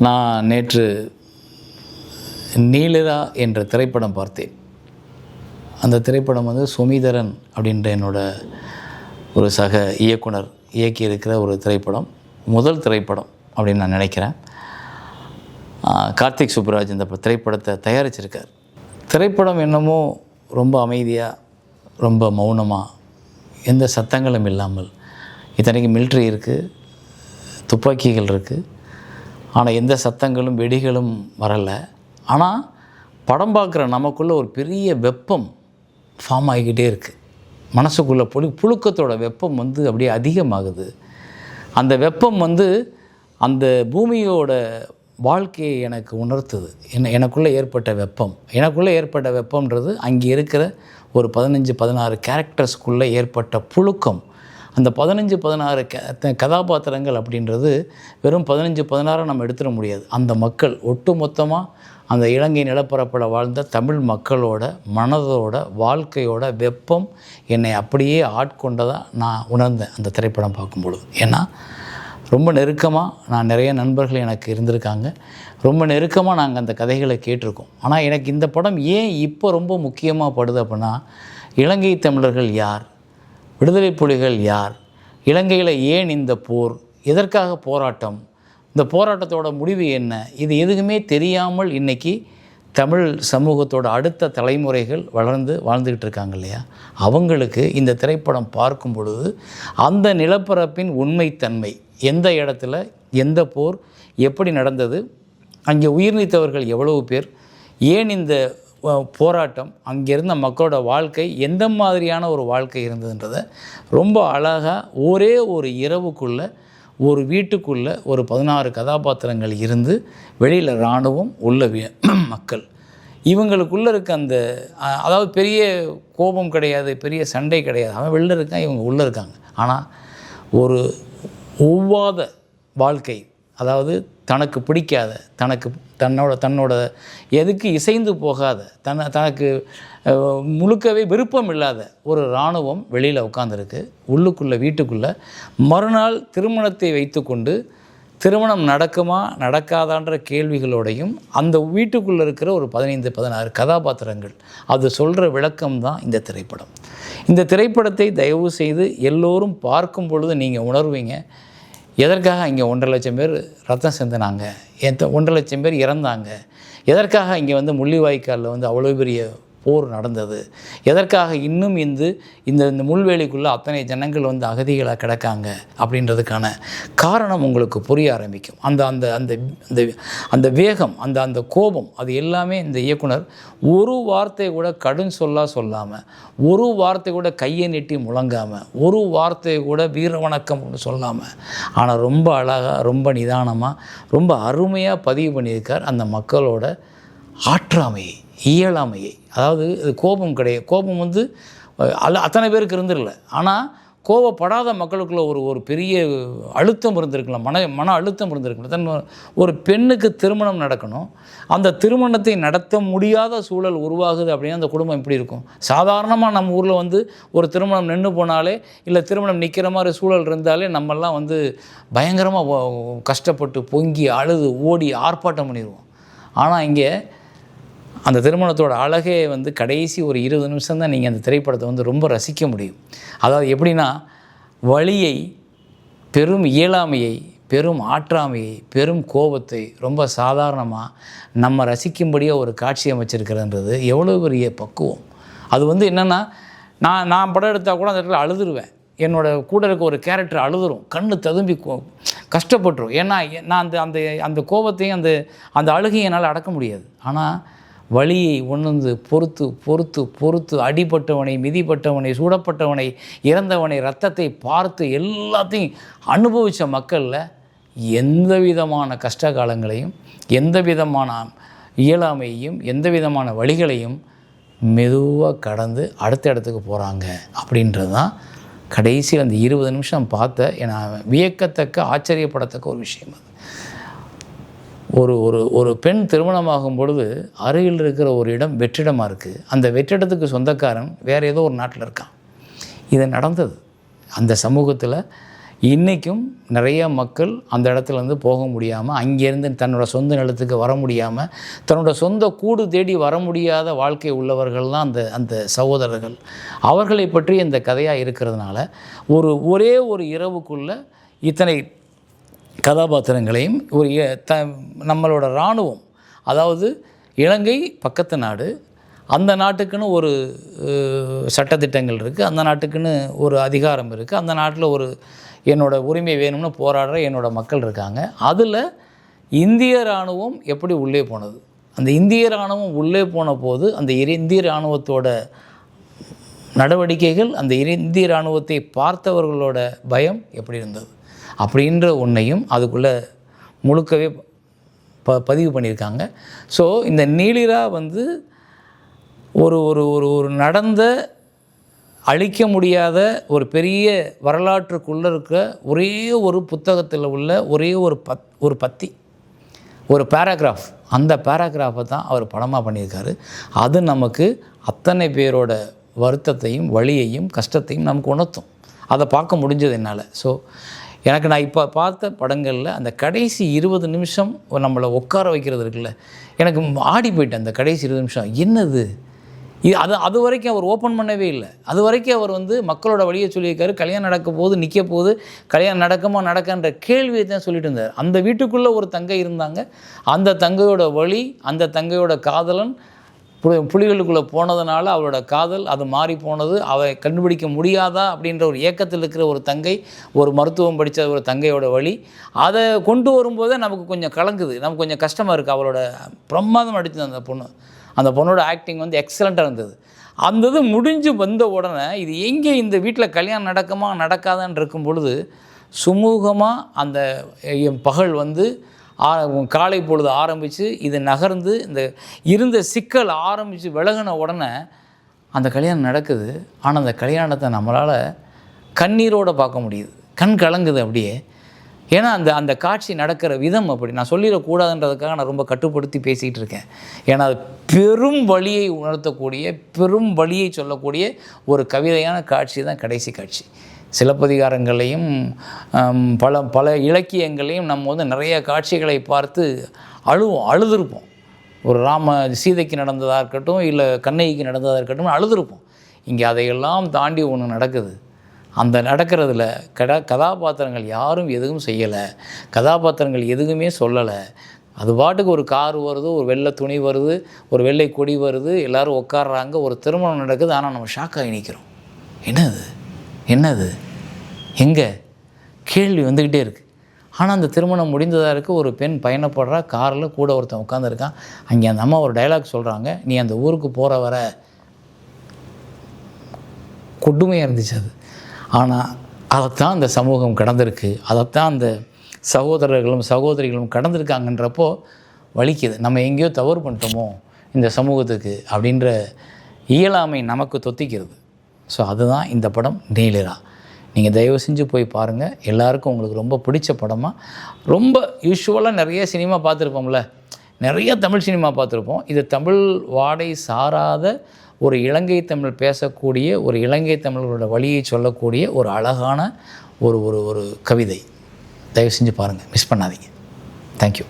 நான் நேற்று நீலிரா என்ற திரைப்படம் பார்த்தேன். அந்த திரைப்படம் வந்து சுமிதரன் அப்படின்ற என்னோட ஒரு சக இயக்குனர் இயக்கியிருக்கிற ஒரு திரைப்படம். முதல் திரைப்படம் அப்படின்னு நான் நினைக்கிறேன். கார்த்திக் சுப்புராஜ் இந்த திரைப்படத்தை தயாரிச்சிருக்கார். திரைப்படம் என்னமோ ரொம்ப அமைதியாக, ரொம்ப மௌனமாக, எந்த சத்தங்களும் இல்லாமல், இத்தனைக்கு மிலிட்ரி இருக்குது, துப்பாக்கிகள் இருக்குது, ஆனால் எந்த சத்தங்களும் வெடிகளும் வரலை. ஆனால் படம் பார்க்குற நமக்குள்ளே ஒரு பெரிய வெப்பம் ஃபார்ம் ஆகிக்கிட்டே இருக்குது. மனசுக்குள்ளே புழுக்கத்தோட வெப்பம் வந்து அப்படியே அதிகமாகுது. அந்த வெப்பம் வந்து அந்த பூமியோட வாழ்க்கையை எனக்கு உணர்த்துது. எனக்குள்ளே ஏற்பட்ட வெப்பம், எனக்குள்ளே ஏற்பட்ட வெப்பம்ன்றது அங்கே இருக்கிற ஒரு 15-16 கேரக்டர்ஸ்க்குள்ளே ஏற்பட்ட புழுக்கம். அந்த 15-16 கதாபாத்திரங்கள் அப்படின்றது வெறும் 15-16 நம்ம எடுத்துட முடியாது. அந்த மக்கள் ஒட்டு மொத்தமாக அந்த இலங்கை நிலப்பரப்பில் வாழ்ந்த தமிழ் மக்களோட மனதோட வாழ்க்கையோட வெப்பம் என்னை அப்படியே ஆட்கொண்டதாக நான் உணர்ந்தேன் அந்த திரைப்படம் பார்க்கும்பொழுது. ஏன்னா ரொம்ப நெருக்கமாக நான் நிறைய நண்பர்கள் எனக்கு இருந்திருக்காங்க. ரொம்ப நெருக்கமாக நாங்கள் அந்த கதைகளை கேட்டிருக்கோம். ஆனால் எனக்கு இந்த படம் ஏன் இப்போ ரொம்ப முக்கியமாக படுது அப்படின்னா, இலங்கை தமிழர்கள் யார், விடுதலை புலிகள் யார், இலங்கையில் ஏன் இந்த போர், எதற்காக போராட்டம், இந்த போராட்டத்தோட முடிவு என்ன, இது எதுவுமே தெரியாமல் இன்றைக்கி தமிழ் சமூகத்தோட அடுத்த தலைமுறைகள் வளர்ந்து வாழ்ந்துக்கிட்டு இருக்காங்க இல்லையா, அவங்களுக்கு இந்த திரைப்படம் பார்க்கும் பொழுது அந்த நிலப்பரப்பின் உண்மைத்தன்மை, எந்த இடத்துல எந்த போர் எப்படி நடந்தது, அங்கே உயிர் நீத்தவர்கள் எவ்வளவு பேர், ஏன் இந்த போராட்டம், அங்கே இருந்த மக்களோட வாழ்க்கை எந்த மாதிரியான ஒரு வாழ்க்கை இருந்ததுன்றதை ரொம்ப அழகாக ஒரே ஒரு இரவுக்குள்ளே ஒரு வீட்டுக்குள்ளே ஒரு 16 கதாபாத்திரங்கள் இருந்து, வெளியில் இராணுவம், உள்ள மக்கள், இவங்களுக்குள்ளே இருக்க அந்த அதாவது பெரிய கோபம் கிடையாது, பெரிய சண்டை கிடையாது. அவன் வெளில இருக்கான், இவங்க உள்ளே இருக்காங்க. ஆனால் ஒரு ஒவ்வாத வாழ்க்கை, அதாவது தனக்கு பிடிக்காத, தன்னோட எதுக்கு இசைந்து போகாத, தனக்கு முழுக்கவே விருப்பம் இல்லாத ஒரு இராணுவம் வெளியில் உட்காந்துருக்கு உள்ளுக்குள்ளே வீட்டுக்குள்ளே. மறுநாள் திருமணத்தை வைத்து கொண்டு திருமணம் நடக்குமா நடக்காதான்ற கேள்விகளோடையும் அந்த வீட்டுக்குள்ளே இருக்கிற ஒரு 15-16 கதாபாத்திரங்கள், அது சொல்கிற விளக்கம் தான் இந்த திரைப்படம். இந்த திரைப்படத்தை தயவு செய்து எல்லோரும் பார்க்கும் பொழுது நீங்கள் உணர்வீங்க, எதற்காக இங்கே 1.5 லட்சம் பேர் ரத்தம் சிந்தினாங்க, 1.5 லட்சம் பேர் இறந்தாங்க, எதற்காக இங்கே வந்து முள்ளிவாய்க்காலில் வந்து அவ்வளோ பெரிய போர் நடந்தது, எதற்காக இன்னும் இந்த முள்வேலிக்குள்ளே அத்தனை ஜனங்கள் வந்து அகதிகளாக கிடக்காங்க அப்படின்றதுக்கான காரணம் உங்களுக்கு புரிய ஆரம்பிக்கும். அந்த அந்த அந்த அந்த அந்த வேகம், அந்த கோபம், அது எல்லாமே இந்த இயக்குனர் ஒரு வார்த்தை கூட கடும் சொல்லாமல், ஒரு வார்த்தை கூட கையை நீட்டி முழங்காமல், ஒரு வார்த்தை கூட வீர வணக்கம் சொல்லாமல், ஆனால் ரொம்ப அழகாக, ரொம்ப நிதானமாக, ரொம்ப அருமையாக பதிவு பண்ணியிருக்கார் அந்த மக்களோட ஆற்றாமையை, இயலாமையை. அதாவது இது கோபம் கிடையாது, கோபம் வந்து அத்தனை பேருக்கு இருந்துடல, ஆனால் கோபப்படாத மக்களுக்குள்ள ஒரு பெரிய அழுத்தம் இருந்திருக்கலாம், மன அழுத்தம் இருந்திருக்கலாம். ஒரு பெண்ணுக்கு திருமணம் நடக்கணும், அந்த திருமணத்தை நடத்த முடியாத சூழல் உருவாகுது அப்படின்னா அந்த குடும்பம் எப்படி இருக்கும்? சாதாரணமாக நம்ம ஊரில் வந்து ஒரு திருமணம் நின்று போனாலே, இல்லை திருமணம் நிற்கிற மாதிரி சூழல் இருந்தாலே நம்மெல்லாம் வந்து பயங்கரமாக கஷ்டப்பட்டு பொங்கி அழுது ஓடி ஆர்ப்பாட்டம் பண்ணிடுவோம். ஆனால் இங்கே அந்த திருமணத்தோட அழகே வந்து கடைசி ஒரு 20 நிமிஷம் தான் நீங்கள் அந்த திரைப்படத்தை வந்து ரொம்ப ரசிக்க முடியும். அதாவது எப்படின்னா, வலியை, பெரும் இயலாமையை, பெரும் ஆற்றாமையை, பெரும் கோபத்தை ரொம்ப சாதாரணமாக நம்ம ரசிக்கும்படியாக ஒரு காட்சி அமைச்சிருக்கிறன்றது எவ்வளோ பெரிய பக்குவம். அது வந்து என்னென்னா, நான் படம் எடுத்தால் கூட அந்த இடத்துல அழுதுருவேன். என்னோடய கூட இருக்க ஒரு கேரக்டர் அழுதுரும், கண்ணு ததும்பி கஷ்டப்பட்டுரும். ஏன்னா நான் அந்த கோபத்தையும் அந்த அழுகையை என்னால் அடக்க முடியாது. ஆனால் வலியை உணர்ந்து பொறுத்து அடிபட்டவனை, மிதிப்பட்டவனை, சூடப்பட்டவனை, இறந்தவனை, இரத்தத்தை பார்த்து எல்லாத்தையும் அனுபவித்த மக்களில் எந்த விதமான கஷ்ட காலங்களையும், எந்த விதமான இயலாமையையும், எந்த விதமான வழிகளையும் மெதுவாக கடந்து அடுத்த இடத்துக்கு போகிறாங்க அப்படின்றது தான் கடைசியில் அந்த 20 நிமிஷம் பார்த்த வியக்கத்தக்க, ஆச்சரியப்படத்தக்க ஒரு விஷயம். அது ஒரு பெண் திருமணமாகும் பொழுது அருகில் இருக்கிற ஒரு இடம் வெற்றிடமாக இருக்குது. அந்த வெற்றிடத்துக்கு சொந்தக்காரன் வேறு ஏதோ ஒரு நாட்டில் இருக்கான். இது நடந்தது அந்த சமூகத்தில். இன்றைக்கும் நிறைய மக்கள் அந்த இடத்துலேருந்து போக முடியாமல், அங்கேருந்து தன்னோட சொந்த நிலத்துக்கு வர முடியாமல், தன்னோட சொந்த கூடு தேடி வர முடியாத வாழ்க்கை உள்ளவர்கள் தான் அந்த அந்த சகோதரர்கள். அவர்களை பற்றி இந்த கதையாக இருக்கிறதுனால ஒரே ஒரு இரவுக்குள்ளே இத்தனை கதாபாத்திரங்களையும் நம்மளோட இராணுவம், அதாவது இலங்கை பக்கத்து நாடு, அந்த நாட்டுக்குன்னு ஒரு சட்டத்திட்டங்கள் இருக்குது, அந்த நாட்டுக்குன்னு ஒரு அதிகாரம் இருக்குது, அந்த நாட்டில் ஒரு என்னோடய உரிமை வேணும்னு போராடுற என்னோடய மக்கள் இருக்காங்க. அதில் இந்திய இராணுவம் எப்படி உள்ளே போனது, அந்த இந்திய இராணுவம் உள்ளே போன போது அந்த இந்திய இராணுவத்தோட நடவடிக்கைகள், அந்த இந்திய இராணுவத்தை பார்த்தவர்களோட பயம் எப்படி இருந்தது அப்படின்ற ஒன்றையும் அதுக்குள்ளே முழுக்கவே பதிவு பண்ணியிருக்காங்க. ஸோ இந்த நீலிரா வந்து ஒரு ஒரு ஒரு ஒரு நடந்த அழிக்க முடியாத ஒரு பெரிய வரலாற்றுக்குள்ளே இருக்க ஒரே ஒரு புத்தகத்தில் உள்ள ஒரே ஒரு பத்தி, ஒரு பேராகிராஃப், அந்த பேராகிராஃபை தான் அவர் படமாக பண்ணியிருக்காரு. அது நமக்கு அத்தனை பேரோட வருத்தத்தையும் வலியையும் கஷ்டத்தையும் நமக்கு உணர்த்தும். அதை பார்க்க முடிஞ்சது என்னால். ஸோ எனக்கு நான் இப்போ பார்த்த படங்களில் அந்த கடைசி 20 நிமிஷம் நம்மளை உட்கார வைக்கிறது இருக்குல்ல, எனக்கு ஆடி போயிட்டேன். அந்த கடைசி 20 நிமிஷம் என்னது அது வரைக்கும் அவர் ஓப்பன் பண்ணவே இல்லை. அது வரைக்கும் அவர் வந்து மக்களோட வழியை சொல்லியிருக்காரு. கல்யாணம் நடக்க போது, நிற்க போது, கல்யாணம் நடக்குமா நடக்கன்ற கேள்வியை தான் சொல்லிட்டு இருந்தார். அந்த வீட்டுக்குள்ளே ஒரு தங்கை இருந்தாங்க. அந்த தங்கையோட வழி, அந்த தங்கையோட காதலன் புலிகளுக்குள்ளே போனதுனால அவளோட காதல் அது மாறி போனது, அவளை கண்டுபிடிக்க முடியாதா அப்படின்ற ஒரு ஏக்கத்தில் இருக்கிற ஒரு தங்கை, ஒரு மருத்துவம் படித்த ஒரு தங்கையோட வழி, அதை கொண்டு வரும்போதே நமக்கு கொஞ்சம் கலங்குது, நமக்கு கொஞ்சம் கஷ்டமாக இருக்குது. அவளோட பிரமாதம் நடித்தது அந்த பொண்ணோட ஆக்டிங் வந்து எக்ஸலண்ட்டாக இருந்தது. அந்த இது முடிஞ்சு வந்த உடனே இது எங்கே இந்த வீட்டில் கல்யாணம் நடக்குமா நடக்காதான்னு இருக்கும் பொழுது சுமூகமாக அந்த பகல் வந்து காலை பொழுது ஆரம்பித்து இது நகர்ந்து இந்த இருந்த சிக்கல் ஆரம்பித்து விலகின உடனே அந்த கல்யாணம் நடக்குது. ஆனால் அந்த கல்யாணத்தை நம்மளால் கண்ணீரோடு பார்க்க முடியுது, கண் கலங்குது அப்படியே. ஏன்னா அந்த காட்சி நடக்கிற விதம் அப்படி. நான் சொல்லிடக்கூடாதுன்றதுக்காக நான் ரொம்ப கட்டுப்படுத்தி பேசிகிட்டு இருக்கேன். ஏன்னா அது பெரும் வலியை உணர்த்தக்கூடிய, பெரும் வலியை சொல்லக்கூடிய ஒரு கவிதையான காட்சி தான் கடைசி காட்சி. சிலப்பதிகாரங்களையும் பல இலக்கியங்களையும் நம்ம வந்து நிறைய காட்சிகளை பார்த்து அழுதுருப்போம். ஒரு சீதைக்கு நடந்ததாக இருக்கட்டும், இல்லை கண்ணகிக்கு நடந்ததாக இருக்கட்டும், அழுதுருப்போம். இங்கே அதையெல்லாம் தாண்டி ஒன்று நடக்குது. அந்த நடக்கிறதுல கதாபாத்திரங்கள் யாரும் எதுவும் செய்யலை, கதாபாத்திரங்கள் எதுவுமே சொல்லலை. அது பாட்டுக்கு ஒரு கார் வருது, ஒரு வெள்ளை துணி வருது, ஒரு வெள்ளை கொடி வருது, எல்லோரும் உட்காடுறாங்க, ஒரு திருமணம் நடக்குது. ஆனால் நம்ம ஷாக்காகி நிற்கிறோம். என்னது எங்கே கேள்வி வந்துக்கிட்டே இருக்குது. ஆனால் அந்த திருமணம் முடிந்ததாக இருக்குது. ஒரு பெண் பயணப்படுறா, காரில் கூட ஒருத்தன் உட்காந்துருக்கான். அங்கே அந்த அம்மா ஒரு டைலாக் சொல்கிறாங்க, நீ அந்த ஊருக்கு போகிற வர கொடுமையாக இருந்துச்சு அது. ஆனால் அதைத்தான் அந்த சமூகம் கடந்திருக்கு, அதைத்தான் அந்த சகோதரர்களும் சகோதரிகளும் கடந்திருக்காங்கன்றப்போ வலிக்குது. நம்ம எங்கேயோ தவறு பண்ணிட்டோமோ இந்த சமூகத்துக்கு அப்படின்ற இயலாமை நமக்கு தொத்திக்கிறது. ஸோ அதுதான் இந்த படம் நீலிரா. நீங்கள் தயவு செஞ்சு போய் பாருங்கள். எல்லாருக்கும் உங்களுக்கு ரொம்ப பிடிச்ச படமாக, ரொம்ப யூஸ்வலாக நிறைய சினிமா பார்த்துருப்போம்ல, நிறைய தமிழ் சினிமா பார்த்துருப்போம். இது தமிழ் வாடை சாராத ஒரு இலங்கை தமிழ் பேசக்கூடிய, ஒரு இலங்கை தமிழர்களோட வழியை சொல்லக்கூடிய ஒரு அழகான ஒரு கவிதை. தயவு செஞ்சு பாருங்கள், மிஸ் பண்ணாதீங்க. தேங்க்யூ.